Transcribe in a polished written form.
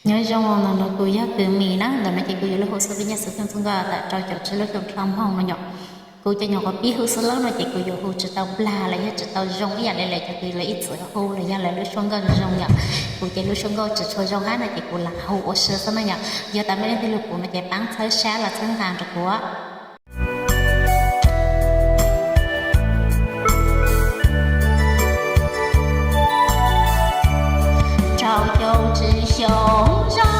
nhớ trong là nó cứ ya cứ mì đó là nó chỉ cứ là hồ sơ cái nhà sự phân phân gọi là trò chuyện chơi trong trong phòng nó nhỏ cô cho nhỏ có biết hồ sơ lớn nó chỉ cứ hồ chỉ tàu bla là ya chỉ tàu rong cái này lại cho cứ là ít sữa hồ là ya lại lúc xong cái rong nhỏ cô chỉ lúc xong cái chỉ cho rong cái này chỉ cứ là hồ sơ sao nó nhỏ giờ ta mới đi lúc của nó chỉ bán thấy xa là thân hàng được của trao châu chỉ sống